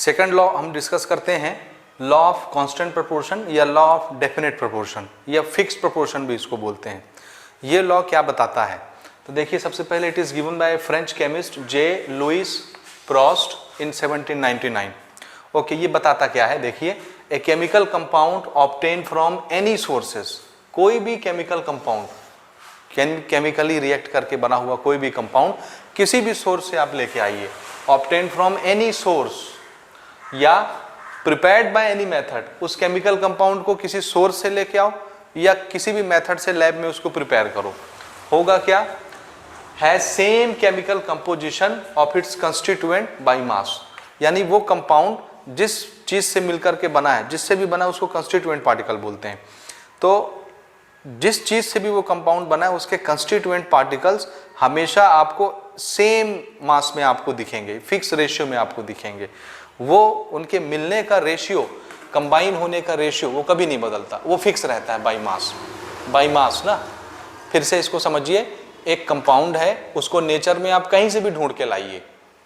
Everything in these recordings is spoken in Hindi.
सेकंड लॉ हम डिस्कस करते हैं, लॉ ऑफ कांस्टेंट प्रोपोर्शन या लॉ ऑफ डेफिनेट प्रोपोर्शन या फिक्स प्रोपोर्शन भी इसको बोलते हैं। ये लॉ क्या बताता है? तो देखिए, सबसे पहले it is given by French chemist J Louis Proust in 1799। Okay, ये बताता क्या है? देखिए, a chemical compound obtain from any sources, कोई भी केमिकल कंपाउंड, केमिकली रिएक्ट करके बना हुआ कोई भी कंपाउंड किसी भी सोर्स से आप लेके आइए, ऑब्टेन फ्रॉम एनी सोर्स या प्रिपेयर्ड बाय एनी मेथड, उस केमिकल कंपाउंड को किसी सोर्स से लेके आओ या किसी भी मेथड से लैब में उसको प्रिपेयर करो, होगा क्या? Has same chemical composition of its constituent by mass, यानी वो कंपाउंड जिस चीज से मिलकर के बना है, जिससे भी बना है, उसको कंस्टिट्यूएंट पार्टिकल बोलते हैं। तो जिस चीज से भी वो कंपाउंड बना है उसके कंस्टिट्यूएंट पार्टिकल्स हमेशा आपको सेम मास में आपको दिखेंगे, फिक्स रेशियो में आपको दिखेंगे। वो उनके मिलने का रेशियो, कंबाइन होने का रेशियो वो कभी नहीं बदलता, वो फिक्स रहता है बाय मास। बाय मास ना, फिर से इसको समझिए, एक कंपाउंड है, उसको नेचर में आप कहीं से भी ढूंढ के लाइए,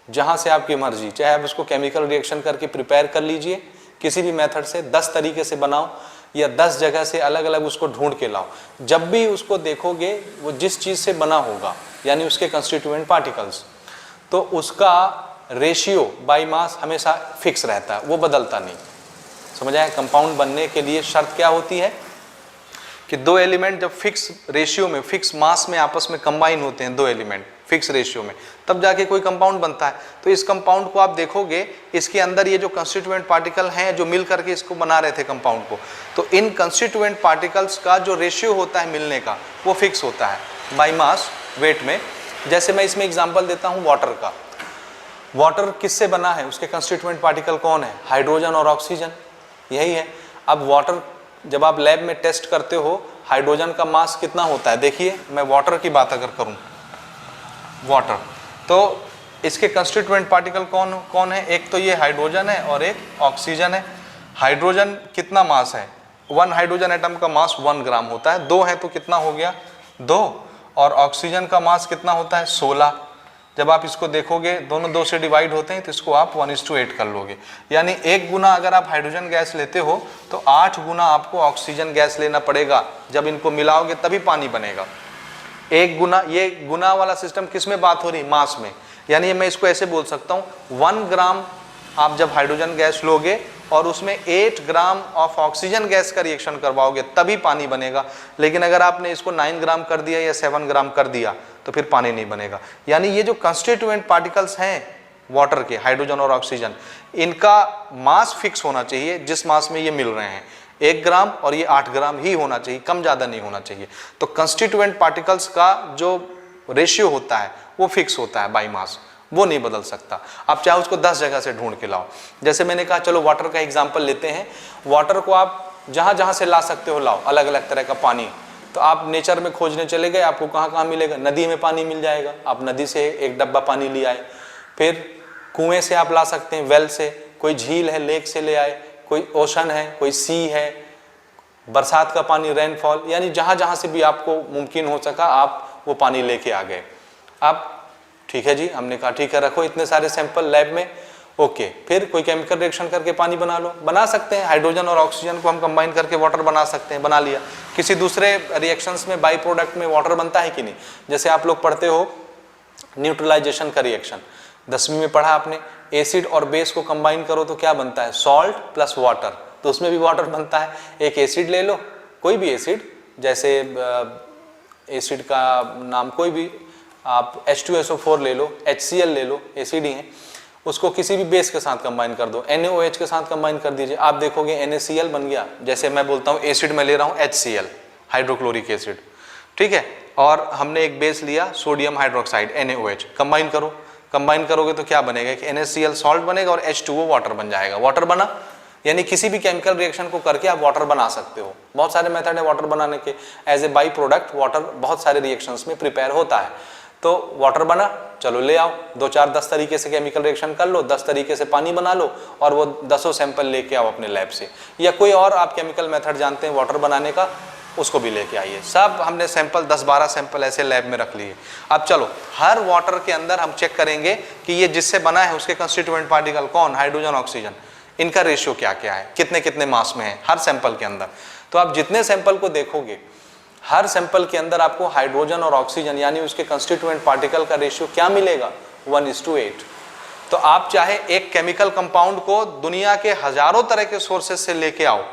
जहां से आपकी मर्जी, चाहे आप उसको केमिकल रिएक्शन करके प्रिपेयर कर लीजिए, किसी भी मेथड से 10 तरीके से बनाओ या 10 जगह से अलग अलग उसको ढूंढ के लाओ, जब भी उसको देखोगे वो जिस चीज से बना होगा, यानी उसके कंस्टिट्यूएंट पार्टिकल्स, तो उसका रेशियो बाय मास हमेशा फिक्स रहता है, वो बदलता नहीं। समझ आया? कंपाउंड बनने के लिए शर्त क्या होती है कि दो एलिमेंट जब फिक्स रेशियो में, फिक्स मास में आपस में कंबाइन होते हैं, दो एलिमेंट फिक्स रेशियो में, तब जाके कोई कंपाउंड बनता है। तो इस कंपाउंड को आप देखोगे, इसके अंदर ये जो कंस्टिट्यूएंट पार्टिकल हैं जो मिल करके इसको बना रहे थे कंपाउंड को, तो इन कंस्टिट्यूएंट पार्टिकल्स का जो रेशियो होता है मिलने का, वो फिक्स होता है बाय मास वेट में। जैसे मैं इसमें एग्जांपल देता हूँ वाटर का। वाटर किससे बना है? उसके कंस्टिट्यूएंट पार्टिकल कौन है? हाइड्रोजन और ऑक्सीजन, यही है। अब वाटर जब आप लैब में टेस्ट करते हो, हाइड्रोजन का मास कितना होता है? देखिए, मैं वाटर की बात अगर करूं, वाटर, तो इसके कंस्टिट्यूएंट पार्टिकल कौन कौन है? एक तो ये हाइड्रोजन है और एक ऑक्सीजन है। हाइड्रोजन कितना मास है? 1 हाइड्रोजन एटम का मास 1 ग्राम होता है, 2 है तो कितना हो गया? 2। और ऑक्सीजन का मास कितना होता है? 16। जब आप इसको देखोगे, दोनों 2 से डिवाइड होते हैं, तो इसको आप 1:8 कर लोगे, यानी 1 गुना अगर आप हाइड्रोजन गैस लेते हो तो 8 गुना आपको ऑक्सीजन गैस लेना पड़ेगा। जब इनको मिलाओगे तभी पानी बनेगा। 1 गुना, ये गुना वाला सिस्टम किस में बात हो रही? मास में। यानी मैं इसको ऐसे बोल सकता हूँ, 1 ग्राम आप जब हाइड्रोजन गैस लोगे और उसमें 8 ग्राम ऑफ ऑक्सीजन गैस का रिएक्शन करवाओगे तभी पानी बनेगा। लेकिन अगर आपने इसको 9 ग्राम कर दिया या 7 ग्राम कर दिया तो फिर पानी नहीं बनेगा। यानी ये जो कंस्टिट्यूएंट पार्टिकल्स हैं वाटर के, हाइड्रोजन और ऑक्सीजन, इनका मास फिक्स होना चाहिए जिस मास में ये मिल रहे हैं, 1 ग्राम, और ये 8 ग्राम ही होना चाहिए, कम ज़्यादा नहीं होना चाहिए। तो कंस्टिट्यूएंट पार्टिकल्स का जो रेशियो होता है वो फिक्स होता है बाय मास, वो नहीं बदल सकता। आप चाहे उसको 10 जगह से ढूंढ के लाओ। जैसे मैंने कहा, चलो वाटर का एग्जांपल लेते हैं। वाटर को आप जहाँ जहाँ से ला सकते हो लाओ, अलग अलग तरह का पानी। तो आप नेचर में खोजने चले गए, आपको कहाँ कहाँ मिलेगा? नदी में पानी मिल जाएगा, आप नदी से एक डब्बा पानी ले आए। फिर कुएं से आप ला सकते हैं, वेल से, कोई झील है लेक से ले आए, कोई ओशन है, कोई सी है, बरसात का पानी, रेनफॉल, यानी जहाँ जहाँ से भी आपको मुमकिन हो सका आप वो पानी लेके आ गए। आप ठीक है जी, हमने कहा ठीक है, रखो इतने सारे सैंपल लैब में। ओके, फिर कोई केमिकल रिएक्शन करके पानी बना लो, बना सकते हैं। हाइड्रोजन और ऑक्सीजन को हम कंबाइन करके वाटर बना सकते हैं, बना लिया। किसी दूसरे रिएक्शंस में बाई प्रोडक्ट में वाटर बनता है कि नहीं? जैसे आप लोग पढ़ते हो न्यूट्रलाइजेशन का रिएक्शन, 10वीं में पढ़ा आपने, एसिड और बेस को कंबाइन करो तो क्या बनता है? सॉल्ट प्लस वाटर, तो उसमें भी वाटर बनता है। एक एसिड ले लो, कोई भी एसिड, जैसे एसिड का नाम कोई भी, आप H2SO4 ले लो, HCl ले लो, एसिड ही है, उसको किसी भी बेस के साथ कंबाइन कर दो, NaOH के साथ कंबाइन कर दीजिए, आप देखोगे NaCl बन गया। जैसे मैं बोलता हूँ एसिड में ले रहा हूँ HCl, हाइड्रोक्लोरिक एसिड, ठीक है, और हमने एक बेस लिया सोडियम हाइड्रोक्साइड NaOH, कंबाइन करो। कंबाइन करोगे तो क्या बनेगा कि NaCl सॉल्ट बनेगा और H2O वाटर बन जाएगा। वाटर बना, यानी किसी भी केमिकल रिएक्शन को करके आप वाटर बना सकते हो। बहुत सारे मेथड है वाटर बनाने के। As a by product water बहुत सारे रिएक्शंस में प्रिपेयर होता है। तो वाटर बना, चलो ले आओ, 2 4 10 तरीके से केमिकल रिएक्शन कर लो, 10 तरीके से पानी बना लो और वो 10 सैंपल लेके आओ अपने लैब से। या कोई और आप केमिकल मेथड जानते हैं वाटर बनाने का, उसको भी लेके आइए। सब हमने सैंपल 10-12 सैंपल ऐसे लैब में रख लिए। अब चलो हर वाटर के अंदर हम चेक करेंगे कि ये जिससे बना है उसके कंस्टिट्यूएंट पार्टिकल कौन, हाइड्रोजन ऑक्सीजन, इनका रेशियो क्या क्या है, कितने कितने मास में है हर सैंपल के अंदर। तो आप जितने सैंपल को देखोगे हर सैंपल के अंदर आपको हाइड्रोजन और ऑक्सीजन यानी उसके कंस्टिट्यूएंट पार्टिकल का रेशियो क्या मिलेगा, 1:8। तो आप चाहे एक केमिकल कंपाउंड को दुनिया के हजारों तरह के सोर्सेज से लेके आओ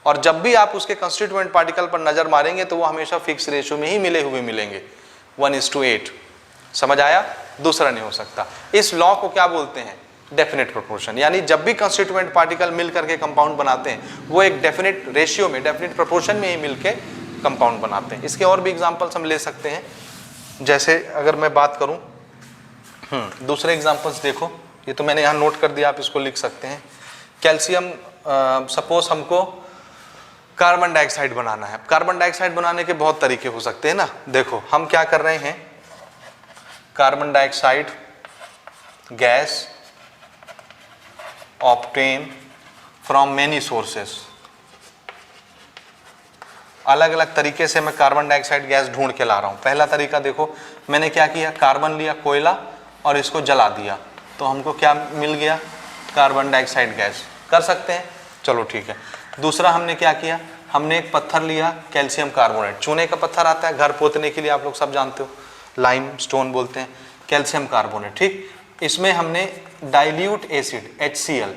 और जब भी आप उसके कंस्टिट्यूएंट पार्टिकल पर नजर मारेंगे तो वो हमेशा फिक्स रेशियो में ही मिले हुए मिलेंगे, 1:8। समझ आया? दूसरा नहीं हो सकता। इस लॉ को क्या बोलते हैं, डेफिनेट प्रोपोर्शन। यानी जब भी कंस्टिट्यूएंट पार्टिकल मिल करके कंपाउंड बनाते हैं वो एक डेफिनेट रेशियो में, डेफिनेट प्रोपोर्शन में ही मिलके कंपाउंड बनाते हैं। इसके और भी एग्जांपल्स हम ले सकते हैं। जैसे अगर मैं बात करूं, दूसरे एग्जांपल्स देखो, ये तो मैंने यहाँ नोट कर दिया, आप इसको लिख सकते हैं। कैल्शियम, सपोज हमको कार्बन डाइऑक्साइड बनाना है। कार्बन डाइऑक्साइड बनाने के बहुत तरीके हो सकते हैं ना। देखो हम क्या कर रहे हैं, carbon dioxide gas obtain from many sources. अलग अलग तरीके से मैं कार्बन डाइऑक्साइड गैस ढूंढ के ला रहा हूं। पहला तरीका देखो, मैंने क्या किया, कार्बन लिया, कोयला, और इसको जला दिया तो हमको क्या मिल गया, कार्बन डाइऑक्साइड गैस। कर सकते हैं, चलो ठीक है। दूसरा हमने क्या किया, हमने एक पत्थर लिया, कैल्शियम कार्बोनेट, चूने का पत्थर आता है घर पोतने के लिए, आप लोग सब जानते हो, लाइम स्टोन बोलते हैं, कैल्शियम कार्बोनेट, ठीक। इसमें हमने डाइल्यूट एसिड HCl,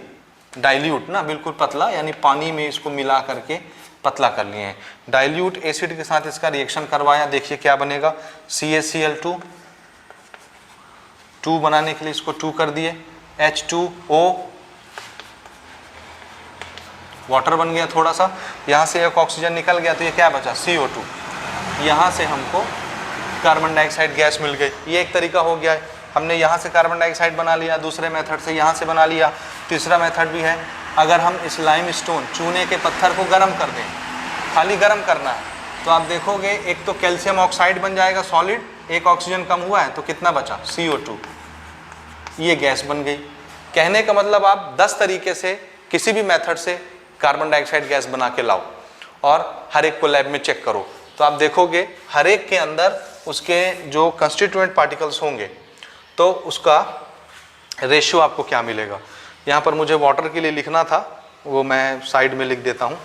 डाइल्यूट ना बिल्कुल पतला, यानी पानी में इसको मिला करके पतला कर लिए हैं। डाइल्यूट एसिड के साथ इसका रिएक्शन करवाया, देखिए क्या बनेगा, CaCl2, 2 बनाने के लिए इसको 2 कर दिए, H2O, वाटर बन गया थोड़ा सा, यहाँ से एक ऑक्सीजन निकल गया तो ये क्या बचा, CO2। यहाँ से हमको कार्बन डाइऑक्साइड गैस मिल गई। ये एक तरीका हो गया है, हमने यहाँ से कार्बन डाइऑक्साइड बना लिया, दूसरे मेथड से यहाँ से बना लिया। तीसरा मेथड भी है, अगर हम इस लाइम स्टोन, चूने के पत्थर को गर्म कर दें, खाली गर्म करना है, तो आप देखोगे एक तो कैल्शियम ऑक्साइड बन जाएगा सॉलिड, एक ऑक्सीजन कम हुआ है तो कितना बचा, CO2, ये गैस बन गई। कहने का मतलब आप 10 तरीके से किसी भी मेथड से कार्बन डाइऑक्साइड गैस बना के लाओ और हर एक को लैब में चेक करो, तो आप देखोगे हर एक के अंदर उसके जो कंस्टिट्यूएंट पार्टिकल्स होंगे तो उसका रेशियो आपको क्या मिलेगा। यहाँ पर मुझे वाटर के लिए लिखना था, वो मैं साइड में लिख देता हूँ,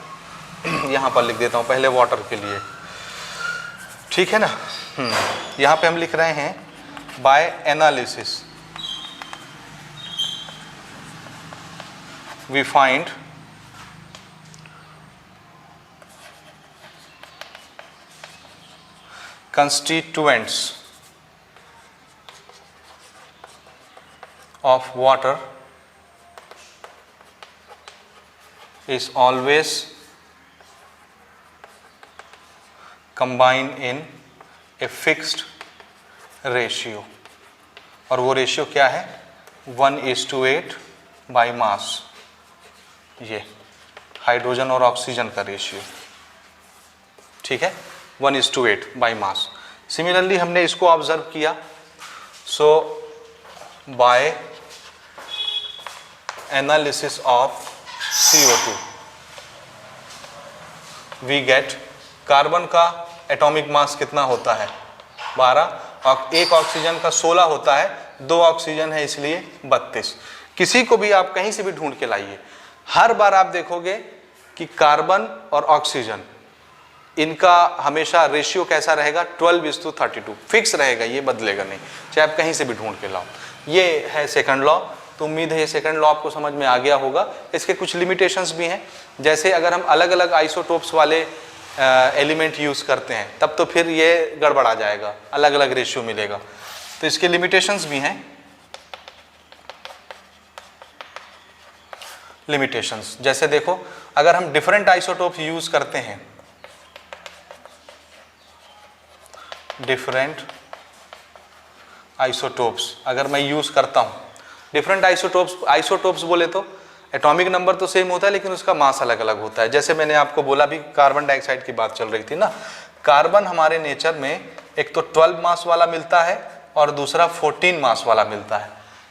यहाँ पर लिख देता हूँ पहले वाटर के लिए, ठीक है ना। यहाँ पे हम लिख रहे हैं by analysis we find constituents of water is always combined in a fixed ratio, और वो रेशियो क्या है, 1:8 बाई मास, ये हाइड्रोजन और ऑक्सीजन का रेशियो, ठीक है, 1:8 बाई मास। सिमिलरली हमने इसको ऑब्जर्व किया, so by analysis of CO2 we get, carbon का एटॉमिक मास कितना होता है, 12, और एक ऑक्सीजन का 16 होता है, 2 ऑक्सीजन है इसलिए 32। किसी को भी आप कहीं से भी ढूंढ के लाइए, हर बार आप देखोगे कि कार्बन और ऑक्सीजन इनका हमेशा रेशियो कैसा रहेगा, 12:32, फिक्स रहेगा, ये बदलेगा नहीं, चाहे आप कहीं से भी ढूंढ के लाओ। ये है सेकंड लॉ। तो उम्मीद है ये सेकंड लॉ आपको समझ में आ गया होगा। इसके कुछ लिमिटेशंस भी हैं, जैसे अगर हम अलग अलग आइसोटोप्स वाले एलिमेंट यूज़ करते हैं तब तो फिर ये गड़बड़ा जाएगा, अलग अलग रेशियो मिलेगा, तो इसके लिमिटेशंस भी हैं। लिमिटेशंस जैसे देखो, अगर हम डिफरेंट आइसोटोप्स यूज़ करते हैं, डिफरेंट आइसोटोप्स अगर मैं यूज़ करता हूँ, डिफरेंट आइसोटोप्स बोले तो एटॉमिक नंबर तो सेम होता है लेकिन उसका मास अलग अलग होता है। जैसे मैंने आपको बोला भी, कार्बन डाइऑक्साइड की बात चल रही थी ना, कार्बन हमारे नेचर में एक तो 12 मास वाला मिलता है और दूसरा 14 मास वाला मिलता है।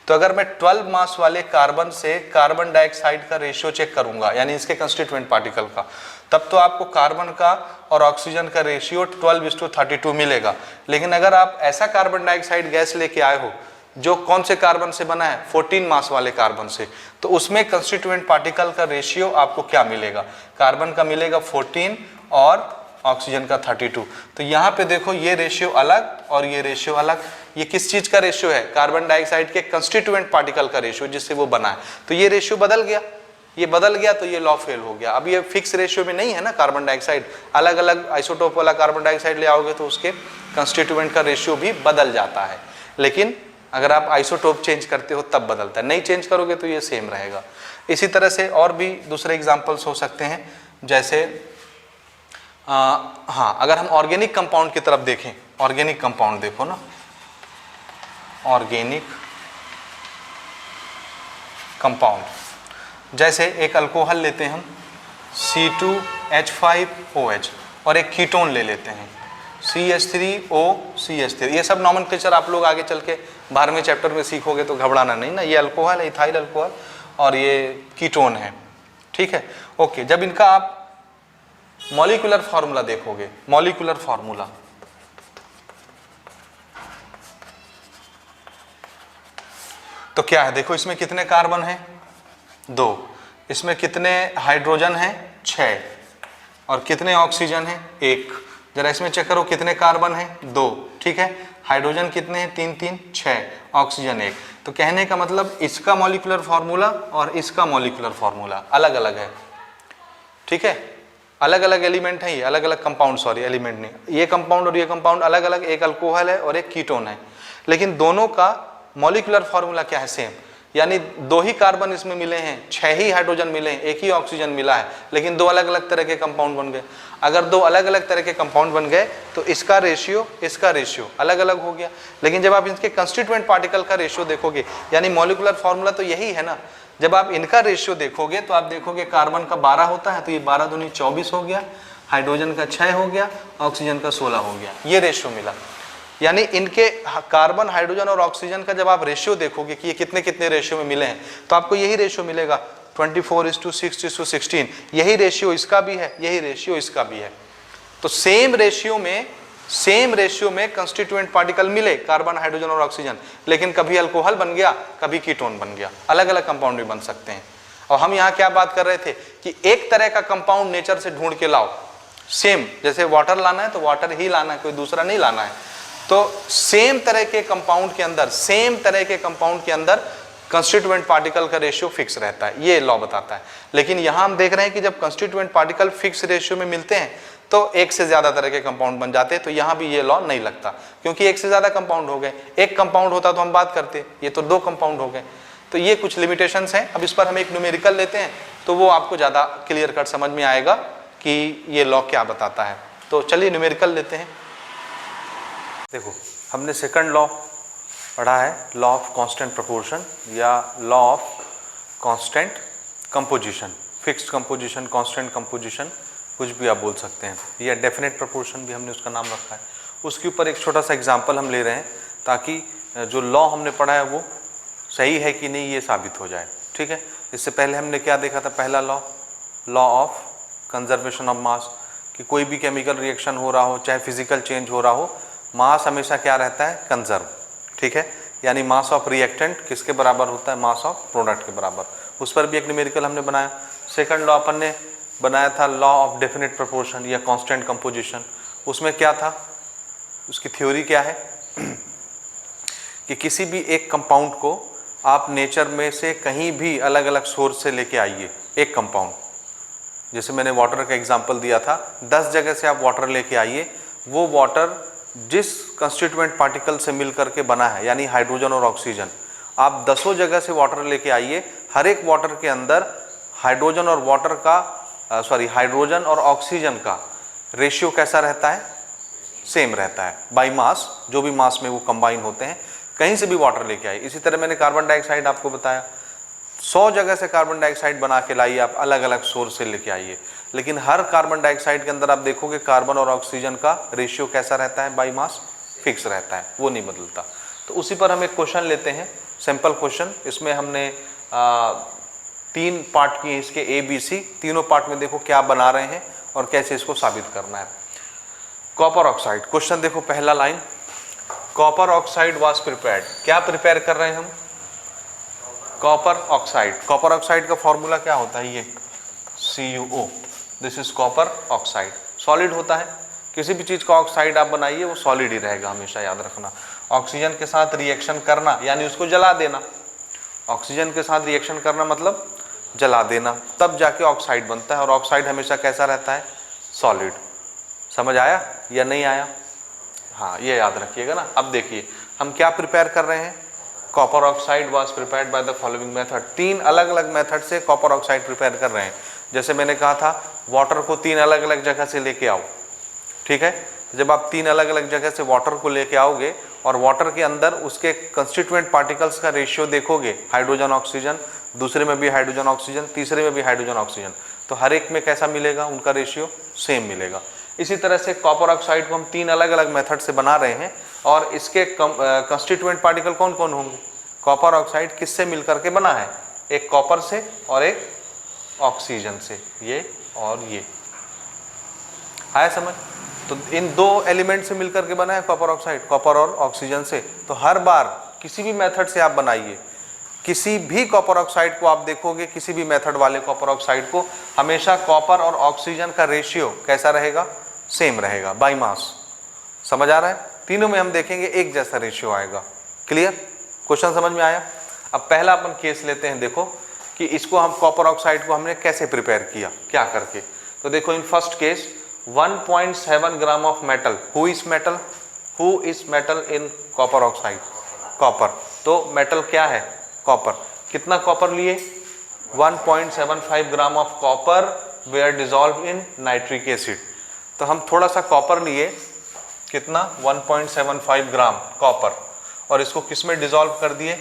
तो अगर मैं 12 मास वाले कार्बन से कार्बन डाइऑक्साइड का रेशियो चेक करूंगा, यानी इसके कंस्टिट्यूएंट पार्टिकल का, तब तो आपको कार्बन का और ऑक्सीजन का रेशियो 12:32 मिलेगा। लेकिन अगर आप ऐसा कार्बन डाइऑक्साइड गैस लेके आए हो जो कौन से कार्बन से बना है, 14 मास वाले कार्बन से, तो उसमें कंस्टिट्यूएंट पार्टिकल का रेशियो आपको क्या मिलेगा, कार्बन का मिलेगा 14 और ऑक्सीजन का 32। तो यहाँ पे देखो ये रेशियो अलग और ये रेशियो अलग। ये किस चीज का रेशियो है, कार्बन डाइऑक्साइड के कंस्टिट्यूएंट पार्टिकल का रेशियो जिससे वो बना है। तो ये रेशियो बदल गया, ये बदल गया तो ये लॉ फेल हो गया। अब ये फिक्स रेशियो में नहीं है ना कार्बन डाइऑक्साइड, अलग अलग आइसोटोप वाला कार्बन डाइऑक्साइड ले आओगे तो उसके कंस्टिट्यूएंट का रेशियो भी बदल जाता है। लेकिन अगर आप आइसोटोप चेंज करते हो तब बदलता है, नहीं चेंज करोगे तो ये सेम रहेगा। इसी तरह से और भी दूसरे एग्जाम्पल्स हो सकते हैं, जैसे हाँ, अगर हम ऑर्गेनिक कंपाउंड की तरफ देखें, ऑर्गेनिक कंपाउंड देखो ना, ऑर्गेनिक कंपाउंड, जैसे एक अल्कोहल लेते हैं हम C2H5OH और एक कीटोन ले लेते हैं CH3OCH3। ये सब नॉमेनक्लेचर आप लोग आगे चल के 12वें चैप्टर में सीखोगे तो घबराना नहीं ना। ये अल्कोहल है, इथाइल अल्कोहल, और ये कीटोन है, ठीक है, ओके। जब इनका आप मॉलिक्यूलर फार्मूला देखोगे, मॉलिक्यूलर फार्मूला, तो क्या है, देखो इसमें कितने कार्बन हैं, 2, इसमें कितने हाइड्रोजन हैं, 6, और कितने ऑक्सीजन हैं, 1। जरा इसमें चेक करो कितने कार्बन हैं, 2, ठीक है, हाइड्रोजन कितने हैं, 3 3, 6, ऑक्सीजन 1। तो कहने का मतलब इसका मॉलिक्यूलर फार्मूला और इसका मॉलिक्यूलर फार्मूला अलग अलग है, ठीक है, अलग अलग एलिमेंट है, ये अलग अलग कंपाउंड, सॉरी एलिमेंट नहीं, ये कंपाउंड और ये कंपाउंड अलग अलग, एक अल्कोहल है और एक कीटोन है, लेकिन दोनों का मॉलिक्यूलर फार्मूला क्या है, सेम। यानी 2 ही कार्बन इसमें मिले हैं, 6 ही हाइड्रोजन मिले हैं, 1 ही ऑक्सीजन मिला है, लेकिन 2 अलग अलग तरह के कंपाउंड बन गए। अगर 2 अलग अलग तरह के कंपाउंड बन गए तो इसका रेशियो इसका रेशियो अलग अलग हो गया। लेकिन जब आप इसके कंस्टिट्यूएंट पार्टिकल का रेशियो देखोगे, यानी मॉलिक्यूलर फार्मूला तो यही है ना, जब आप इनका रेशियो देखोगे तो आप देखोगे कार्बन का 12 होता है, तो ये 12 दूनी 24 हो गया, हाइड्रोजन का 6 हो गया, ऑक्सीजन का 16 हो गया, ये रेशियो मिला। यानी इनके कार्बन, हाइड्रोजन और ऑक्सीजन का जब आप रेशियो देखोगे कि ये कितने कितने रेशियो में मिले हैं, तो आपको यही रेशियो मिलेगा, 24:6:16। यही रेशियो इसका भी है, यही रेशियो इसका भी है। तो सेम रेशियो में कंस्टिट्यूएंट पार्टिकल मिले, कार्बन, हाइड्रोजन और ऑक्सीजन, लेकिन कभी अल्कोहल बन गया, कभी कीटोन बन गया, अलग अलग कंपाउंड भी बन सकते हैं। और हम यहाँ क्या बात कर रहे थे कि एक तरह का कंपाउंड नेचर से ढूंढ के लाओ, सेम, जैसे वाटर लाना है तो वाटर ही लाना है, कोई दूसरा नहीं लाना है। तो सेम तरह के कंपाउंड के अंदर कंस्टिट्यूएंट पार्टिकल का रेशियो फिक्स रहता है, ये लॉ बताता है। लेकिन यहां हम देख रहे हैं कि जब कंस्टिट्यूएंट पार्टिकल फिक्स रेशियो में मिलते हैं तो एक से ज्यादा तरह के कंपाउंड बन जाते हैं, तो यहां भी ये लॉ नहीं लगता, क्योंकि एक से ज्यादा कंपाउंड हो गए। एक कंपाउंड होता तो हम बात करते, ये तो 2 कंपाउंड हो गए। तो ये कुछ लिमिटेशंस हैं। अब इस पर हम एक न्यूमेरिकल लेते हैं तो वो आपको ज्यादा क्लियर कट समझ में आएगा कि ये लॉ क्या बताता है। तो चलिए न्यूमेरिकल लेते हैं। देखो हमने सेकंड लॉ पढ़ा है, लॉ ऑफ कांस्टेंट प्रोपोर्शन या law of constant composition, fixed composition, constant composition, कुछ भी आप बोल सकते हैं, या डेफिनेट प्रोपोर्शन भी हमने उसका नाम रखा है। उसके ऊपर एक छोटा सा एग्जांपल हम ले रहे हैं ताकि जो लॉ हमने पढ़ा है वो सही है कि नहीं ये साबित हो जाए, ठीक है। इससे पहले हमने क्या देखा था, पहला law, law of conservation of mass, कि कोई भी केमिकल रिएक्शन हो रहा हो, चाहे फिजिकल चेंज हो रहा हो, मास हमेशा क्या रहता है, कंजर्व, ठीक है। यानी मास ऑफ रिएक्टेंट किसके बराबर होता है, मास ऑफ प्रोडक्ट के बराबर। उस पर भी एक न्यूमेरिकल हमने बनाया। सेकंड लॉ अपन ने बनाया था लॉ ऑफ डेफिनेट प्रोपोर्शन या कांस्टेंट कंपोजिशन। उसमें क्या था, उसकी थ्योरी क्या है कि किसी भी एक कंपाउंड को आप नेचर में से कहीं भी अलग अलग सोर्स से लेके आइए, एक कंपाउंड, जैसे मैंने वाटर का एग्जांपल दिया था, 10 जगह से आप वाटर लेके आइए, वो वाटर जिस कंस्टिट्यूएंट पार्टिकल से मिलकर के बना है, यानी हाइड्रोजन और ऑक्सीजन, आप 10 जगह से वाटर लेके आइए, हर एक वाटर के अंदर हाइड्रोजन और वाटर का हाइड्रोजन और ऑक्सीजन का रेशियो कैसा रहता है, सेम रहता है, बाई मास, जो भी मास में वो कंबाइन होते हैं, कहीं से भी वाटर लेके आइए। इसी तरह मैंने कार्बन डाइऑक्साइड आपको बताया, 100 जगह से कार्बन डाइऑक्साइड बना के लाइए, आप अलग अलग सोर्स से लेके आइए, लेकिन हर कार्बन डाइऑक्साइड के अंदर आप देखोगे कार्बन और ऑक्सीजन का रेशियो कैसा रहता है, बाई मास फिक्स रहता है, वो नहीं बदलता। तो उसी पर हम एक क्वेश्चन लेते हैं, सिंपल क्वेश्चन। इसमें हमने 3 पार्ट किए इसके, A B C, तीनों पार्ट में देखो क्या बना रहे हैं और कैसे इसको साबित करना है। कॉपर ऑक्साइड, क्वेश्चन देखो पहला line, copper oxide was prepared, क्या प्रिपेयर कर रहे हैं हम, कॉपर ऑक्साइड। कॉपर ऑक्साइड का फॉर्मूला क्या होता है, ये CuO, this is copper oxide. Solid होता है, किसी भी चीज का ऑक्साइड आप बनाइए वो सॉलिड ही रहेगा, हमेशा याद रखना। ऑक्सीजन के साथ रिएक्शन करना यानी उसको जला देना, ऑक्सीजन के साथ रिएक्शन करना मतलब जला देना, तब जाके ऑक्साइड बनता है। और ऑक्साइड हमेशा कैसा रहता है, सॉलिड। समझ आया या नहीं आया, हाँ ये याद रखिएगा ना। अब देखिए हम क्या प्रिपेयर कर रहे हैं, copper oxide was prepared by the following method. 3 अलग अलग मेथड से कॉपर ऑक्साइड प्रिपेयर कर रहे हैं। जैसे मैंने कहा था वाटर को 3 अलग अलग जगह से लेके आओ, ठीक है। जब आप 3 अलग अलग जगह से वाटर को लेके आओगे और वाटर के अंदर उसके कंस्टिट्यूएंट पार्टिकल्स का रेशियो देखोगे, हाइड्रोजन ऑक्सीजन, दूसरे में भी हाइड्रोजन ऑक्सीजन, तीसरे में भी हाइड्रोजन ऑक्सीजन, तो हर एक में कैसा मिलेगा, उनका रेशियो सेम मिलेगा। इसी तरह से कॉपर ऑक्साइड को हम 3 अलग अलग मेथड से बना रहे हैं और इसके कंस्टिट्यूएंट पार्टिकल कौन कौन होंगे। कॉपर ऑक्साइड किससे मिलकर के बना है, एक कॉपर से और एक ऑक्सीजन से, ये और ये आया समझ। तो इन 2 एलिमेंट से मिलकर के बना है कॉपर ऑक्साइड, कॉपर और ऑक्सीजन से। तो हर बार किसी भी मेथड से आप बनाइए, किसी भी कॉपर ऑक्साइड को आप देखोगे, किसी भी मेथड वाले कॉपर ऑक्साइड को, हमेशा कॉपर और ऑक्सीजन का रेशियो कैसा रहेगा, सेम रहेगा, बाई मास। समझ आ रहा है, तीनों में हम देखेंगे एक जैसा रेशियो आएगा। क्लियर, क्वेश्चन समझ में आया। अब पहला अपन केस लेते हैं, देखो कि इसको हम कॉपर ऑक्साइड को हमने कैसे प्रिपेयर किया, क्या करके। तो देखो in first case 1.7 gram of metal, who is metal in copper oxide, copper. तो मेटल क्या है, कॉपर। कितना कॉपर लिए, 1.75 gram of copper were dissolve in nitric acid. तो हम थोड़ा सा कॉपर लिए, कितना, 1.75 ग्राम कॉपर, और इसको किस में डिजॉल्व कर दिए,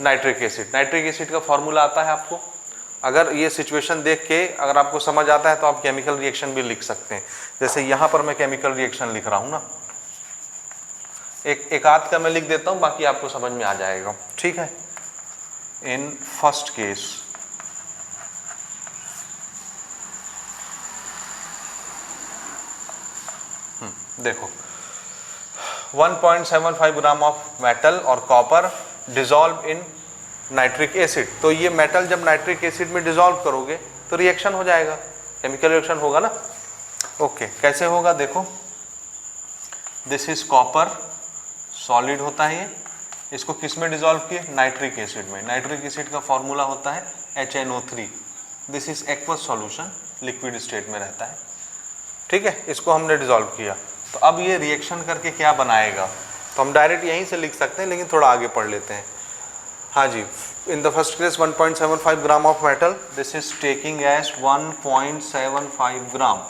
नाइट्रिक एसिड। नाइट्रिक एसिड का फॉर्मूला आता है आपको, अगर ये सिचुएशन देख के अगर आपको समझ आता है तो आप केमिकल रिएक्शन भी लिख सकते हैं। जैसे यहाँ पर मैं केमिकल रिएक्शन लिख रहा हूँ ना, एक आध का मैं लिख देता हूँ, बाकी आपको समझ में आ जाएगा, ठीक है। इन फर्स्ट केस देखो 1.75 ग्राम ऑफ मेटल और copper dissolve in nitric acid. तो ये मेटल जब नाइट्रिक एसिड में डिजॉल्व करोगे तो रिएक्शन हो जाएगा, केमिकल रिएक्शन होगा ना। ओके, कैसे होगा देखो, दिस इज कॉपर, सॉलिड होता है ये, इसको किस में डिजॉल्व किए, नाइट्रिक एसिड में। नाइट्रिक एसिड का फॉर्मूला होता है HNO3। This is aqueous solution, liquid state में रहता है, ठीक है। इसको हमने डिजॉल्व किया, तो अब ये रिएक्शन करके क्या बनाएगा, तो हम डायरेक्ट यहीं से लिख सकते हैं, लेकिन थोड़ा आगे पढ़ लेते हैं। हाँ जी, in the first case 1.75 gram of metal, this is taking as 1.75 gram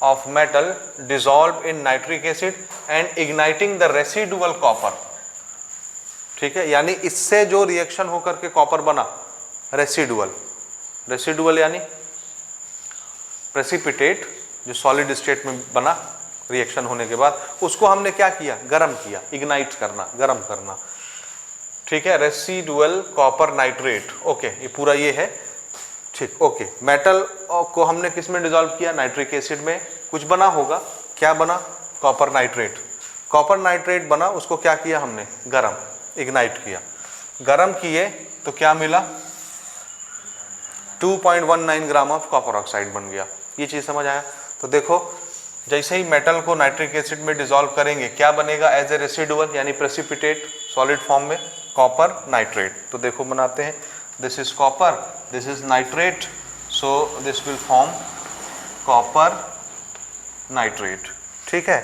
of metal dissolve in nitric acid and igniting the residual copper, ठीक है। यानी इससे जो रिएक्शन होकर के कॉपर बना, रेसिडुअल यानी प्रेसिपिटेट, जो सॉलिड स्टेट में बना रिएक्शन होने के बाद, उसको हमने क्या किया, गर्म किया, इग्नाइट करना, गर्म करना, ठीक है। रेसिडुअल कॉपर नाइट्रेट, ओके, ये पूरा ये है, ठीक, ओके। मेटल को हमने किस में डिजॉल्व किया, नाइट्रिक एसिड में। कुछ बना होगा, क्या बना, कॉपर नाइट्रेट। कॉपर नाइट्रेट बना, उसको क्या किया हमने, गरम, इग्नाइट किया। गरम किए तो क्या मिला, 2.19 ग्राम ऑफ कॉपर ऑक्साइड बन गया। ये चीज समझ आया। तो देखो जैसे ही मेटल को नाइट्रिक एसिड में डिजॉल्व करेंगे, क्या बनेगा, एज ए रेसिडुअल यानी प्रेसिपिटेट सॉलिड फॉर्म में, कॉपर नाइट्रेट। तो देखो बनाते हैं, this is copper, this is nitrate, so this will form copper nitrate, ठीक है।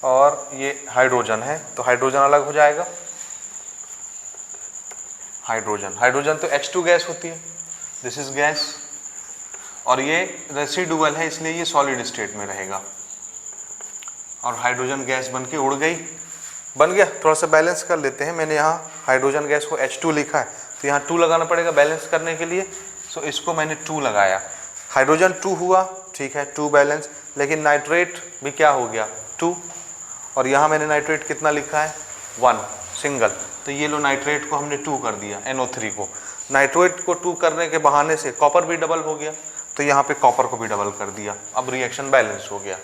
और ये हाइड्रोजन है, तो हाइड्रोजन अलग हो जाएगा, हाइड्रोजन तो H2 गैस होती है, दिस इज गैस, और ये रेसिडुअल है इसलिए ये सॉलिड स्टेट में रहेगा, और हाइड्रोजन गैस बन के उड़ गई, बन गया। थोड़ा सा बैलेंस कर लेते हैं, मैंने यहाँ हाइड्रोजन गैस को H2 लिखा है, तो यहाँ 2 लगाना पड़ेगा बैलेंस करने के लिए, सो इसको मैंने 2 लगाया, हाइड्रोजन 2 हुआ, ठीक है, 2 बैलेंस। लेकिन नाइट्रेट भी क्या हो गया, 2, और यहाँ मैंने नाइट्रेट कितना लिखा है, 1 सिंगल, तो ये लो नाइट्रेट को हमने 2 कर दिया, NO3 को। नाइट्रेट को 2 करने के बहाने से कॉपर भी डबल हो गया, तो यहाँ पे कॉपर को भी डबल कर दिया, अब रिएक्शन बैलेंस हो गया।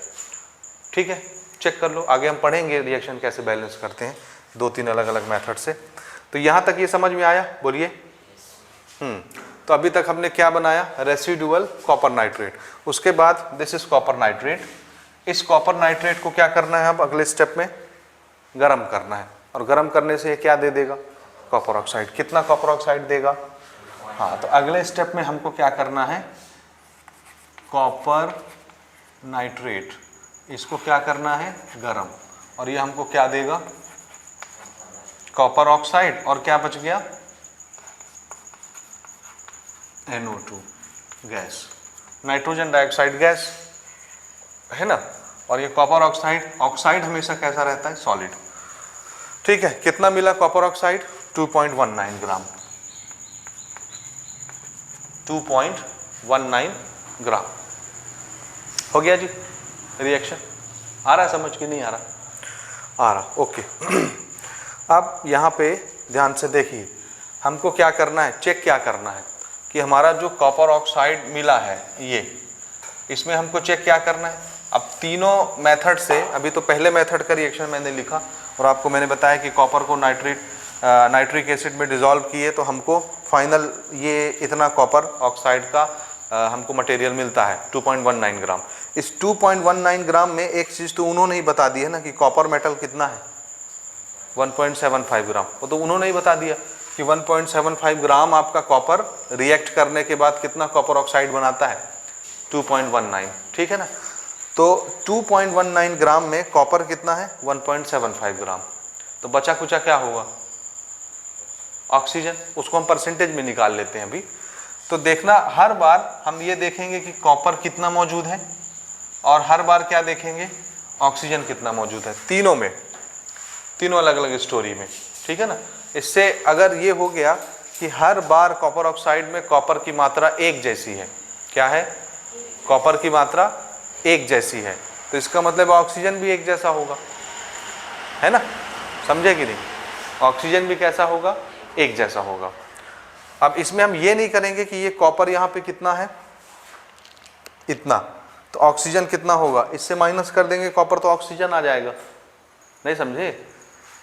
ठीक है, चेक कर लो, आगे हम पढ़ेंगे रिएक्शन कैसे बैलेंस करते हैं 2-3 अलग अलग मेथड से। तो यहाँ तक ये समझ में आया, बोलिए। तो अभी तक हमने क्या बनाया, रेसिडुअल कॉपर नाइट्रेट। उसके बाद दिस इज कॉपर नाइट्रेट। इस कॉपर नाइट्रेट को क्या करना है, अब अगले स्टेप में गर्म करना है, और गर्म करने से ये क्या दे देगा, कॉपर ऑक्साइड। कितना कॉपर ऑक्साइड देगा, हाँ, तो अगले स्टेप में हमको क्या करना है, कॉपर नाइट्रेट, इसको क्या करना है, गरम, और ये हमको क्या देगा, कॉपर ऑक्साइड, और क्या बच गया, NO2 gas, nitrogen dioxide gas, है ना। और ये कॉपर ऑक्साइड, ऑक्साइड हमेशा कैसा रहता है, सॉलिड। ठीक है, कितना मिला कॉपर ऑक्साइड, 2.19 ग्राम, 2.19 ग्राम हो गया जी। रिएक्शन आ रहा है समझ के, नहीं आ रहा, आ रहा, ओके। अब यहाँ पे ध्यान से देखिए, हमको क्या करना है, चेक क्या करना है कि हमारा जो कॉपर ऑक्साइड मिला है ये, इसमें हमको चेक क्या करना है। अब तीनों मेथड से, अभी तो पहले मेथड का रिएक्शन मैंने लिखा और आपको मैंने बताया कि कॉपर को नाइट्रिक एसिड में डिसॉल्व किए तो हमको फाइनल ये इतना कॉपर ऑक्साइड का हमको मटेरियल मिलता है 2.19 ग्राम। इस 2.19 ग्राम में एक चीज़ तो उन्होंने ही बता दी है ना कि कॉपर मेटल कितना है, 1.75 ग्राम। वो तो उन्होंने ही बता दिया कि 1.75 ग्राम आपका कॉपर रिएक्ट करने के बाद कितना कॉपर ऑक्साइड बनाता है, 2.19। ठीक है ना, तो 2.19 ग्राम में कॉपर कितना है, 1.75 ग्राम। तो बचा कुचा क्या होगा, ऑक्सीजन। उसको हम परसेंटेज में निकाल लेते हैं अभी। तो देखना, हर बार हम ये देखेंगे कि कॉपर कितना मौजूद है, और हर बार क्या देखेंगे, ऑक्सीजन कितना मौजूद है, तीनों में, तीनों अलग अलग स्टोरी में। ठीक है ना। इससे अगर ये हो गया कि हर बार कॉपर ऑक्साइड में कॉपर की मात्रा एक जैसी है, क्या है, कॉपर की मात्रा एक जैसी है, तो इसका मतलब ऑक्सीजन भी एक जैसा होगा, है ना, समझे कि नहीं, ऑक्सीजन भी कैसा होगा, एक जैसा होगा। अब इसमें हम ये नहीं करेंगे कि ये कॉपर यहाँ पे कितना है, इतना, तो ऑक्सीजन कितना होगा, इससे माइनस कर देंगे कॉपर तो ऑक्सीजन आ जाएगा, नहीं समझे।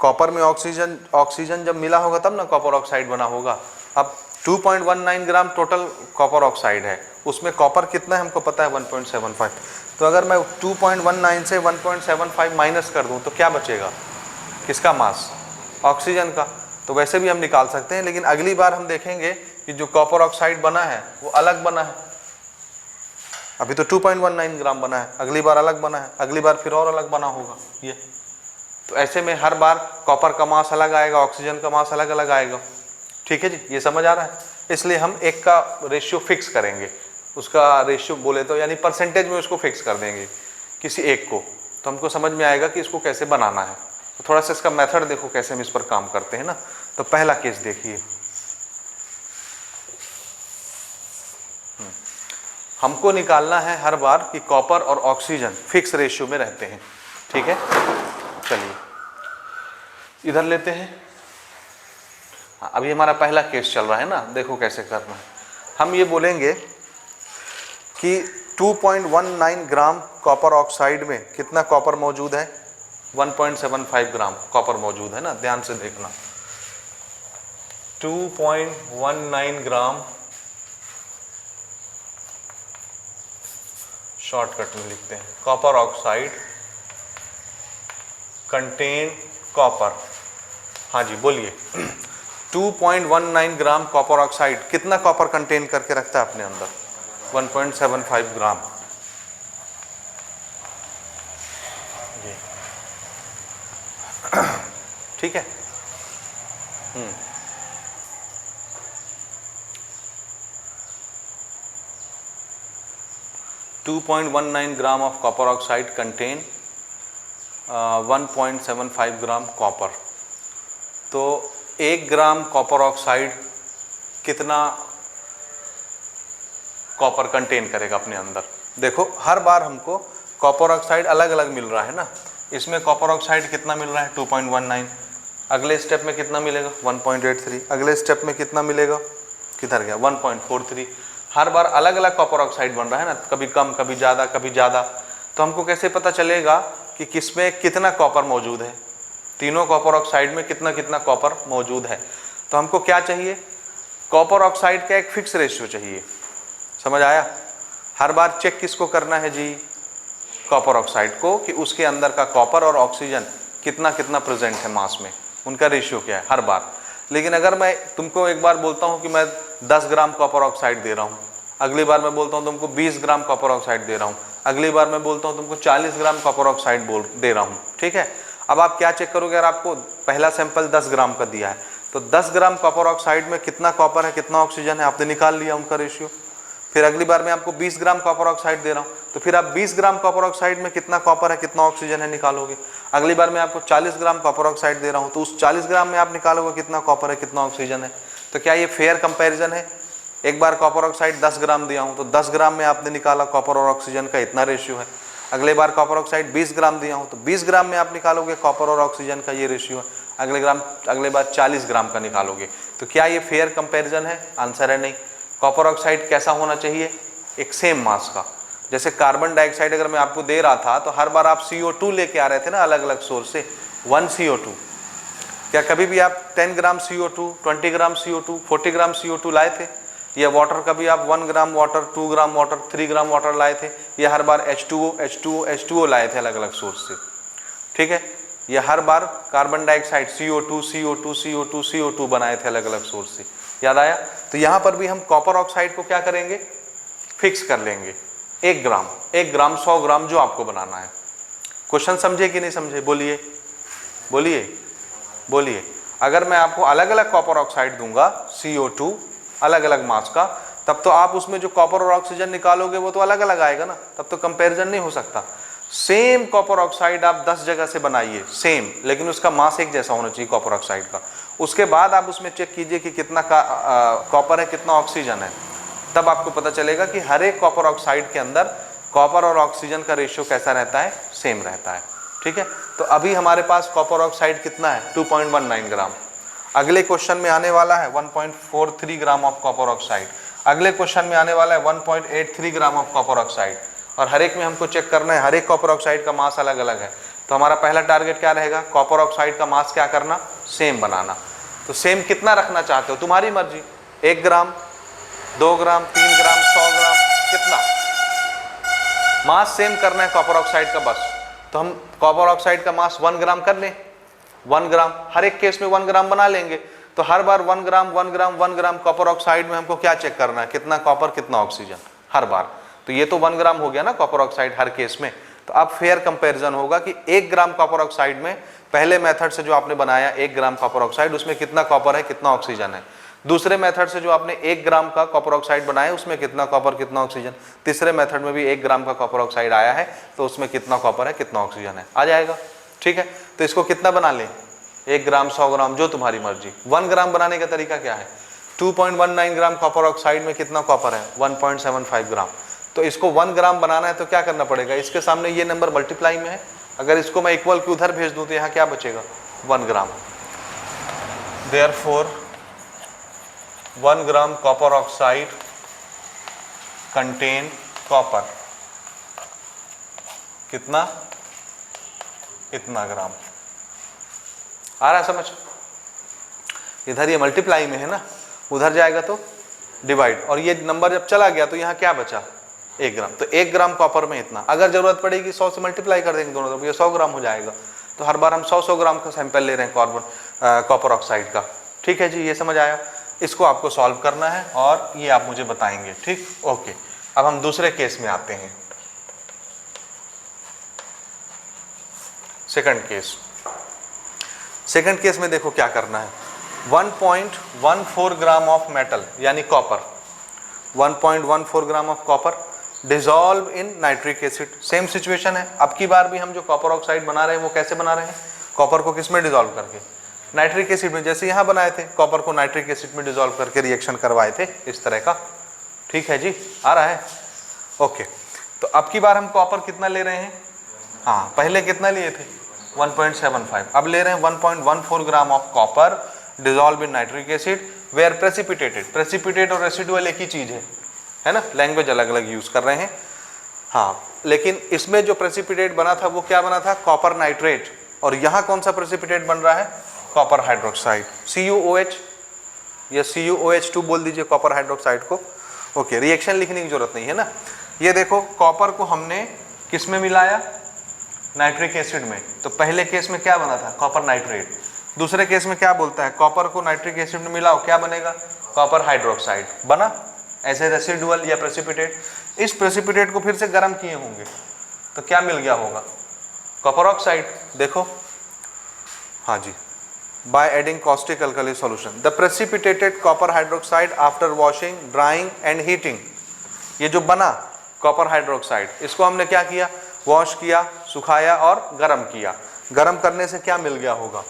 कॉपर में ऑक्सीजन जब मिला होगा तब ना कॉपर ऑक्साइड बना होगा। अब 2.19 ग्राम टोटल कॉपर ऑक्साइड है, उसमें कॉपर कितना है हमको पता है, 1.75। तो अगर मैं 2.19 से 1.75 माइनस कर दूं तो क्या बचेगा, किसका मास, ऑक्सीजन का। तो वैसे भी हम निकाल सकते हैं, लेकिन अगली बार हम देखेंगे कि जो कॉपर ऑक्साइड बना है वो अलग बना है। अभी तो 2.19 ग्राम बना है, अगली बार अलग बना है, अगली बार फिर और अलग बना होगा ये। तो ऐसे में हर बार कॉपर का मास अलग आएगा, ऑक्सीजन का मास अलग अलग आएगा। ठीक है जी, ये समझ आ रहा है। इसलिए हम एक का रेशियो फिक्स करेंगे, उसका रेशियो बोले तो यानी परसेंटेज में उसको फिक्स कर देंगे किसी एक को, तो हमको समझ में आएगा कि इसको कैसे बनाना है। तो थोड़ा सा इसका मेथड देखो कैसे हम इस पर काम करते हैं ना। तो पहला केस देखिए, हमको निकालना है हर बार कि कॉपर और ऑक्सीजन फिक्स रेशियो में रहते हैं। ठीक है, चलिए इधर लेते हैं। अभी हमारा पहला केस चल रहा है ना, देखो कैसे करना है। हम ये बोलेंगे कि 2.19 ग्राम कॉपर ऑक्साइड में कितना कॉपर मौजूद है, 1.75 ग्राम कॉपर मौजूद है ना, ध्यान से देखना। 2.19 ग्राम, शॉर्टकट में लिखते हैं, कॉपर ऑक्साइड कंटेन कॉपर। हाँ जी बोलिए। 2.19 ग्राम कॉपर ऑक्साइड कितना कॉपर कंटेन करके रखता है अपने अंदर, 1.75 ग्राम। ये ठीक है। 2.19 ग्राम of copper oxide contain 1.75 gram copper. तो 1 ग्राम कॉपर ऑक्साइड कितना कॉपर कंटेन करेगा अपने अंदर। देखो हर बार हमको कॉपर ऑक्साइड अलग अलग मिल रहा है ना। इसमें कॉपर ऑक्साइड कितना मिल रहा है, 2.19। अगले स्टेप में कितना मिलेगा, 1.83। अगले स्टेप में कितना मिलेगा, किधर गया, 1.43। हर बार अलग अलग कॉपर ऑक्साइड बन रहा है ना, कभी कम कभी ज़्यादा कभी ज़्यादा, तो हमको कैसे पता चलेगा कि किसमें कितना कॉपर मौजूद है, तीनों कॉपर ऑक्साइड में कितना कितना कॉपर मौजूद है। तो हमको क्या चाहिए, कॉपर ऑक्साइड का एक फिक्स रेशियो चाहिए, समझ आया। हर बार चेक किसको करना है जी, कॉपर ऑक्साइड को, कि उसके अंदर का कॉपर और ऑक्सीजन कितना कितना प्रेजेंट है मास में, उनका रेशियो क्या है हर बार। लेकिन अगर मैं तुमको एक बार बोलता हूँ कि मैं 10 ग्राम कॉपर ऑक्साइड दे रहा हूँ, अगली बार मैं बोलता हूँ तुमको 20 ग्राम कॉपर ऑक्साइड दे रहा हूँ, अगली बार मैं बोलता हूँ तुमको 40 ग्राम कॉपर ऑक्साइड दे रहा हूँ, ठीक है। अब आप क्या चेक करोगे, अगर आपको पहला सैंपल 10 ग्राम का दिया है तो 10 ग्राम कॉपर ऑक्साइड में कितना कॉपर है कितना ऑक्सीजन है, आपने निकाल लिया उनका रेशियो। फिर अगली बार मैं आपको 20 ग्राम कॉपर ऑक्साइड दे रहा हूँ तो फिर आप 20 ग्राम कॉपर ऑक्साइड में कितना कॉपर है कितना ऑक्सीजन है निकालोगे। अगली बार मैं आपको 40 ग्राम कॉपर ऑक्साइड दे रहा हूँ तो उस 40 ग्राम में आप निकालोगे कितना कॉपर है कितना ऑक्सीजन है। तो क्या ये फेयर कंपैरिजन है, एक बार कॉपर ऑक्साइड 10 ग्राम दिया हूँ तो 10 ग्राम में आपने निकाला कॉपर और ऑक्सीजन का इतना रेशियो है, अगले बार कॉपर ऑक्साइड 20 ग्राम दिया हूँ तो 20 ग्राम में आप निकालोगे कॉपर और ऑक्सीजन का ये रेशियो है, अगले बार 40 ग्राम का निकालोगे। तो क्या ये फेयर कंपैरिजन है, आंसर है नहीं। कॉपर ऑक्साइड कैसा होना चाहिए, एक सेम मास का। जैसे कार्बन डाइऑक्साइड अगर मैं आपको दे रहा था तो हर बार आप CO2 लेके आ रहे थे ना अलग अलग सोर्स से, 1 CO2, क्या कभी भी आप 10 ग्राम CO2, 20 ग्राम CO2, 40 ग्राम CO2 लाए थे, या वाटर कभी आप 1 gram water, 2 gram water, 3 gram water लाए थे, या हर बार H2O लाए थे अलग अलग सोर्स से, ठीक है। या हर बार कार्बन डाइऑक्साइड CO2 बनाए थे अलग अलग सोर्स से, याद आया। तो यहाँ पर भी हम कॉपर ऑक्साइड को क्या करेंगे, फिक्स कर लेंगे, 1 ग्राम 100 ग्राम जो आपको बनाना है। क्वेश्चन समझे कि नहीं समझे, बोलिए बोलिए बोलिए। अगर मैं आपको अलग अलग कॉपर ऑक्साइड दूंगा CO2 अलग अलग मास का, तब तो आप उसमें जो कॉपर और ऑक्सीजन निकालोगे वो तो अलग अलग आएगा ना, तब तो कंपैरिजन नहीं हो सकता। सेम कॉपर ऑक्साइड आप 10 जगह से बनाइए सेम, लेकिन उसका मास एक जैसा होना चाहिए कॉपर ऑक्साइड का। उसके बाद आप उसमें चेक कीजिए कि कितना कॉपर है कितना ऑक्सीजन है, तब आपको पता चलेगा कि हर एक कॉपर ऑक्साइड के अंदर कॉपर और ऑक्सीजन का रेशियो कैसा रहता है, सेम रहता है, ठीक है। तो अभी हमारे पास कॉपर ऑक्साइड कितना है, 2.19 ग्राम। अगले क्वेश्चन में आने वाला है 1.43 ग्राम ऑफ कॉपर ऑक्साइड, अगले क्वेश्चन में आने वाला है 1.83 ग्राम ऑफ कॉपर ऑक्साइड, और हर एक में हमको चेक करना है, हर एक कॉपर ऑक्साइड का मास अलग अलग है। तो हमारा पहला टारगेट क्या रहेगा, कॉपर ऑक्साइड का मास क्या करना, सेम बनाना। तो सेम कितना रखना चाहते हो, तुम्हारी मर्जी, 1 ग्राम, 2 ग्राम, 3 ग्राम, 100 ग्राम, कितना मास सेम करना है कॉपर ऑक्साइड का बस। तो हम कॉपर ऑक्साइड का मास 1 ग्राम कर लें, 1 ग्राम, हर एक केस में 1 ग्राम बना लेंगे। तो हर बार 1 ग्राम 1 ग्राम 1 ग्राम कॉपर ऑक्साइड में हमको क्या चेक करना है, कितना कॉपर कितना ऑक्सीजन हर बार। तो ये तो 1 ग्राम हो गया ना कॉपर ऑक्साइड हर केस में। तो अब फेयर कंपैरिजन होगा कि 1 ग्राम कॉपर ऑक्साइड में पहले मेथड से जो आपने बनाया 1 ग्राम कॉपर ऑक्साइड, उसमें कितना कॉपर है कितना ऑक्सीजन है। दूसरे मेथड से जो आपने 1 ग्राम का कॉपर ऑक्साइड बनाया उसमें कितना कॉपर कितना ऑक्सीजन। तीसरे मेथड में भी 1 ग्राम का कॉपर ऑक्साइड आया है तो उसमें कितना कॉपर है कितना ऑक्सीजन है, आ जाएगा, ठीक है। तो इसको कितना बना लें, 1 ग्राम 100 ग्राम जो तुम्हारी मर्जी। 1 ग्राम बनाने का तरीका क्या है, 2.19 ग्राम कॉपर ऑक्साइड में कितना कॉपर है, 1.75 ग्राम। तो इसको 1 ग्राम बनाना है तो क्या करना पड़ेगा, इसके सामने ये नंबर मल्टीप्लाई में है, अगर इसको मैं इक्वल की उधर भेज दूं तो यहाँ क्या बचेगा, 1 gram. Therefore 1 gram copper oxide contain copper, कितना, इतना ग्राम। आ रहा समझ, इधर ये मल्टीप्लाई में है ना, उधर जाएगा तो डिवाइड, और ये नंबर जब चला गया तो यहाँ क्या बचा, 1 ग्राम। तो 1 ग्राम कॉपर में इतना, अगर जरूरत पड़ेगी 100 से मल्टीप्लाई कर देंगे दोनों तरफ, ये 100 ग्राम हो जाएगा। तो हर बार हम 100 ग्राम का सैंपल ले रहे हैं कॉपर ऑक्साइड का, ठीक है जी, ये समझ आया। इसको आपको सॉल्व करना है और ये आप मुझे बताएंगे, ठीक, ओके। अब हम दूसरे केस में आते हैं, सेकंड केस। सेकंड केस में देखो क्या करना है, 1.14 ग्राम ऑफ मेटल यानी copper, 1.14 gram of copper dissolve in nitric acid. Same situation है, अब की बार भी हम जो कॉपर ऑक्साइड बना रहे हैं वो कैसे बना रहे हैं, कॉपर को किस में डिसॉल्व करके, नाइट्रिक एसिड में। जैसे यहाँ बनाए थे, कॉपर को नाइट्रिक एसिड में डिसॉल्व करके रिएक्शन करवाए थे इस तरह का, ठीक है जी, आ रहा है, ओके। तो अब की बार हम कॉपर कितना ले रहे हैं, हाँ पहले कितना लिए थे 1.75, अब ले रहे हैं 1.14 gram of copper dissolve in nitric acid were precipitated. Precipitate और रेसिडुअल एक ही चीज है, है ना, लैंग्वेज अलग अलग यूज कर रहे हैं। हाँ, लेकिन इसमें जो प्रेसिपिटेट बना था वो क्या बना था, कॉपर नाइट्रेट, और यहाँ कौन सा प्रेसिपिटेट बन रहा है, कॉपर हाइड्रोक्साइड, CuOH या CuOH2 बोल दीजिए कॉपर हाइड्रोक्साइड को। ओके, रिएक्शन लिखने की जरूरत नहीं है ना। ये देखो कॉपर को हमने किस में मिलाया, नाइट्रिक एसिड में, तो पहले केस में क्या बना था, कॉपर नाइट्रेट। दूसरे केस में क्या बोलता है, कॉपर को नाइट्रिक एसिड में मिलाओ, क्या बनेगा, कॉपर हाइड्रोक्साइड बना। ऐसे रेसिडुअल या प्रेसिपिटेट, इस प्रेसिपिटेट को फिर से गर्म किए होंगे तो क्या मिल गया होगा, कॉपर ऑक्साइड। देखो, हाँ जी, by adding caustic alkali solution the precipitated copper hydroxide after washing, drying and heating, ये जो बना कॉपर हाइड्रोक्साइड, इसको हमने क्या किया, वॉश किया, सुखाया और गर्म किया। गर्म करने से क्या मिल गया होगा,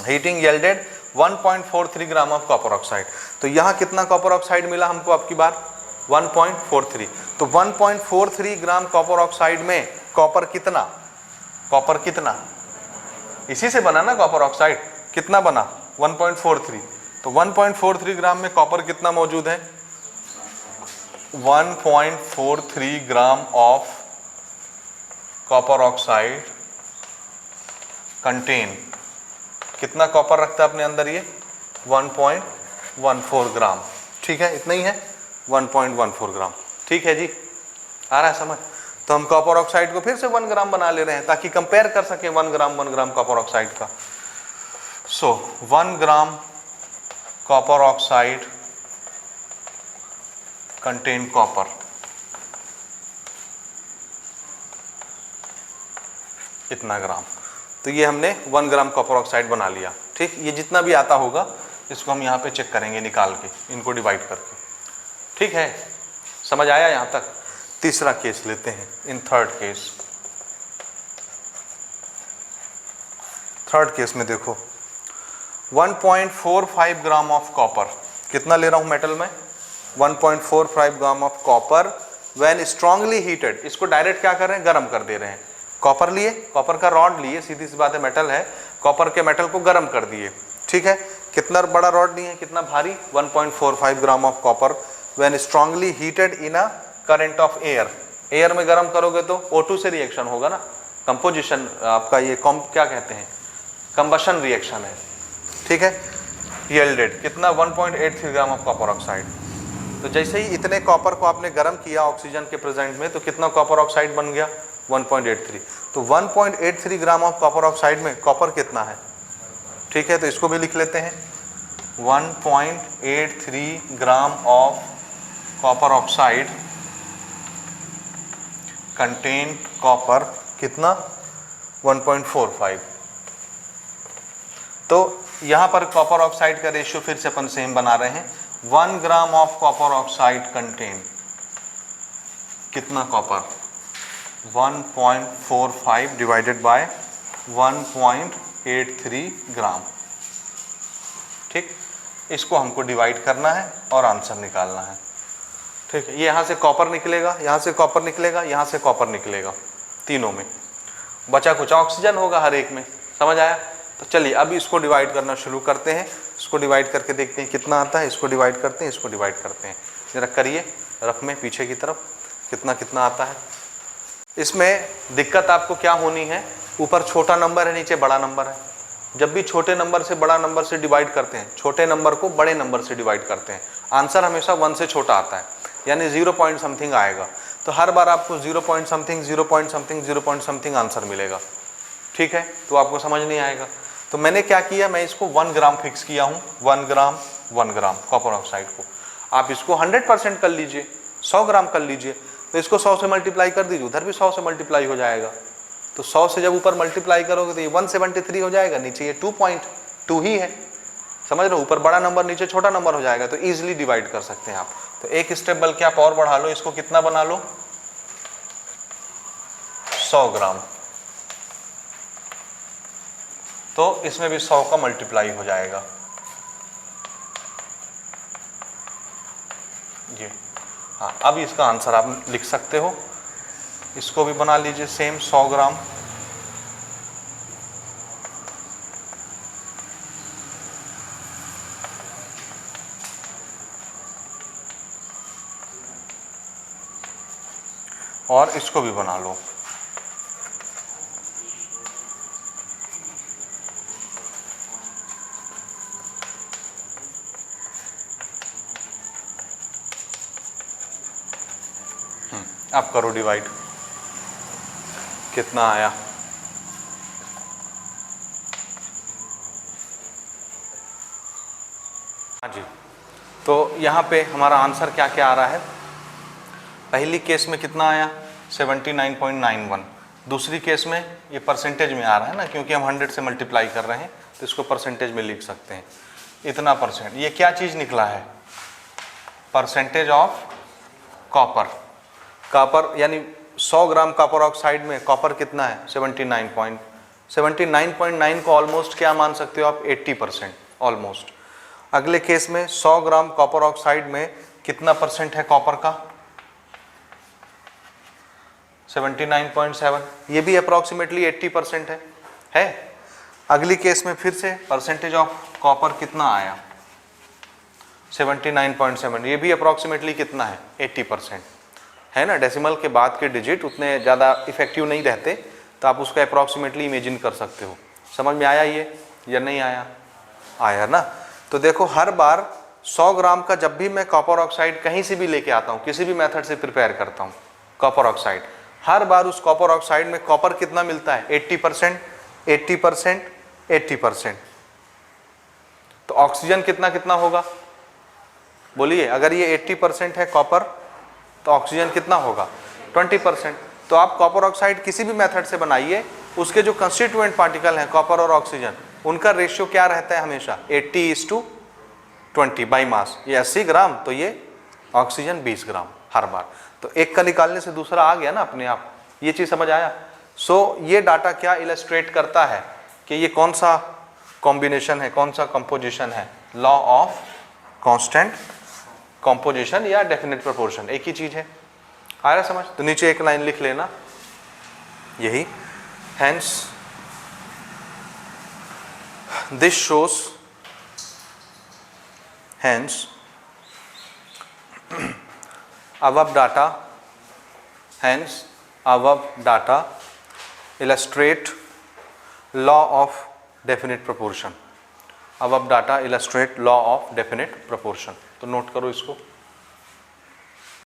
heating yielded 1.43 gram of copper oxide. तो यहाँ कितना कॉपर ऑक्साइड मिला हमको आपकी बार, 1.43। तो 1.43 ग्राम कॉपर ऑक्साइड में कॉपर कितना, कॉपर कितना, इसी से बना ना कॉपर ऑक्साइड, कितना बना 1.43। तो 1.43 ग्राम में कॉपर कितना मौजूद है, 1.43 ग्राम ऑफ कॉपर ऑक्साइड कंटेन, कितना कॉपर रखता है अपने अंदर ये, 1.14 ग्राम। ठीक है, इतना ही है, 1.14 ग्राम। ठीक है जी, आ रहा है समझ। तो हम कॉपर ऑक्साइड को फिर से 1 ग्राम बना ले रहे हैं ताकि कंपेयर कर सके 1 ग्राम कॉपर ऑक्साइड का। सो 1 gram copper oxide contain copper, इतना ग्राम। तो ये हमने 1 ग्राम कॉपर ऑक्साइड बना लिया। ठीक, ये जितना भी आता होगा इसको हम यहाँ पे चेक करेंगे निकाल के, इनको डिवाइड करके। ठीक है, समझ आया यहाँ तक। तीसरा केस लेते हैं, इन थर्ड केस में देखो 1.45 ग्राम ऑफ कॉपर, कितना ले रहा हूं मेटल में, 1.45 ग्राम of copper when strongly heated. इसको डायरेक्ट क्या कर रहे हैं, गर्म कर दे रहे हैं। कॉपर लिए, कॉपर का रॉड लिए, सीधी सी बात है, मेटल है, कॉपर के मेटल को गर्म कर दिए। ठीक है, कितना बड़ा रॉड लिए, कितना भारी, 1.45 ग्राम of copper when strongly heated in a current of air. Air में गर्म करोगे तो O2 से रिएक्शन होगा ना, कंपोजिशन आपका ये क्या कहते हैं, कंबशन रिएक्शन है। ठीक है, यील्डेड कितना, 1.83 ग्राम ऑफ कॉपर ऑक्साइड। तो जैसे ही इतने कॉपर को आपने गर्म किया ऑक्सीजन के प्रेजेंट में, तो कितना कॉपर ऑक्साइड बन गया, 1.83। तो 1.83 ग्राम ऑफ कॉपर ऑक्साइड में कॉपर कितना है। ठीक है, तो इसको भी लिख लेते हैं, 1.83 ग्राम of copper oxide contain copper, कितना, 1.45। तो यहां पर कॉपर ऑक्साइड का रेशियो फिर से अपन सेम बना रहे हैं, 1 ग्राम ऑफ कॉपर ऑक्साइड कंटेन कितना कॉपर, 1.45 डिवाइडेड बाय 1.83 ग्राम। ठीक, इसको हमको डिवाइड करना है और आंसर निकालना है। ठीक है, ये यहाँ से कॉपर निकलेगा, यहाँ से कॉपर निकलेगा, यहाँ से कॉपर निकलेगा, तीनों में बचा कुछ ऑक्सीजन होगा हर एक में। समझ आया। तो चलिए अब इसको डिवाइड करना शुरू करते हैं। इसको डिवाइड करके देखते हैं कितना आता है। इसको डिवाइड करते हैं, इसको डिवाइड करते हैं। जरा करिए रफ में पीछे की तरफ, कितना कितना आता है। इसमें दिक्कत आपको क्या होनी है, ऊपर छोटा नंबर है, नीचे बड़ा नंबर है। जब भी छोटे नंबर से बड़ा नंबर से डिवाइड करते हैं, छोटे नंबर को बड़े नंबर से डिवाइड करते हैं, आंसर हमेशा 1 से छोटा आता है, यानी 0 पॉइंट समथिंग आएगा। तो हर बार आपको 0 point something 0 point something 0 point something answer मिलेगा। ठीक है, तो आपको समझ नहीं आएगा। तो मैंने क्या किया, मैं इसको 1 ग्राम फिक्स किया हूँ, 1 ग्राम कॉपर ऑक्साइड को। आप इसको 100% कर लीजिए, 100 ग्राम कर लीजिए, तो इसको 100 से मल्टीप्लाई कर दीजिए, उधर भी 100 से मल्टीप्लाई हो जाएगा। तो 100 से जब ऊपर मल्टीप्लाई करोगे तो ये 173 हो जाएगा, नीचे ये 2.2 ही है। समझ रहे हो, ऊपर बड़ा नंबर नीचे छोटा नंबर हो जाएगा, तो इजीली डिवाइड कर सकते हैं आप। तो एक स्टेप बल्कि आप और बढ़ा लो, इसको कितना बना लो, 100 ग्राम। तो इसमें भी 100 का मल्टीप्लाई हो जाएगा। ये हाँ, अब इसका आंसर आप लिख सकते हो। इसको भी बना लीजिए सेम 100 ग्राम। और इसको भी बना लो। अब करो डिवाइड, कितना आया? हाँ जी, तो यहाँ पे हमारा आंसर क्या क्या आ रहा है? पहली केस में कितना आया? 79.91। दूसरी केस में ये परसेंटेज में आ रहा है ना, क्योंकि हम 100 से मल्टीप्लाई कर रहे हैं तो इसको परसेंटेज में लिख सकते हैं। इतना परसेंट, ये क्या चीज़ निकला है? Percentage of copper. कॉपर यानी 100 ग्राम कॉपर ऑक्साइड में कॉपर कितना है? 79.9 को ऑलमोस्ट क्या मान सकते हो आप? 80% ऑलमोस्ट। अगले केस में 100 ग्राम कॉपर ऑक्साइड में कितना परसेंट है कॉपर का? 79.7, ये भी अप्रॉक्सीमेटली 80% है। अगली केस में फिर से परसेंटेज ऑफ कॉपर कितना आया? 79.7, ये भी अप्रॉक्सीमेटली कितना है? 80% है ना। डेसिमल के बाद के डिजिट उतने ज़्यादा इफेक्टिव नहीं रहते, तो आप उसका अप्रॉक्सीमेटली इमेजिन कर सकते हो। समझ में आया ये या नहीं आया? आया ना। तो देखो, हर बार 100 ग्राम का जब भी मैं कॉपर ऑक्साइड कहीं से भी लेके आता हूँ, किसी भी मेथड से प्रिपेयर करता हूँ कॉपर ऑक्साइड, हर बार उस कॉपर ऑक्साइड में कॉपर कितना मिलता है? 80%, 80%, 80%। तो ऑक्सीजन कितना कितना होगा? बोलिए, अगर ये 80% है कॉपर तो ऑक्सीजन कितना होगा? 20%। तो आप कॉपर ऑक्साइड किसी भी मेथड से बनाइए, उसके जो कंस्टिट्यूएंट पार्टिकल हैं कॉपर और ऑक्सीजन, उनका रेशियो क्या रहता है हमेशा? 80:20 बाई मास। ये 80 ग्राम तो ये ऑक्सीजन 20 ग्राम हर बार। तो एक का निकालने से दूसरा आ गया ना अपने आप। ये चीज़ समझ आया? सो ये डाटा क्या इलस्ट्रेट करता है कि ये कौन सा कॉम्बिनेशन है, कौन सा कंपोजिशन है? लॉ ऑफ कांस्टेंट कंपोजिशन या डेफिनेट प्रोपोर्शन, एक ही चीज है। आ रहा समझ? तो नीचे एक लाइन लिख लेना यही, hence this shows, hence above data illustrate law of definite proportion। above data illustrate law of definite proportion। तो नोट करो इसको।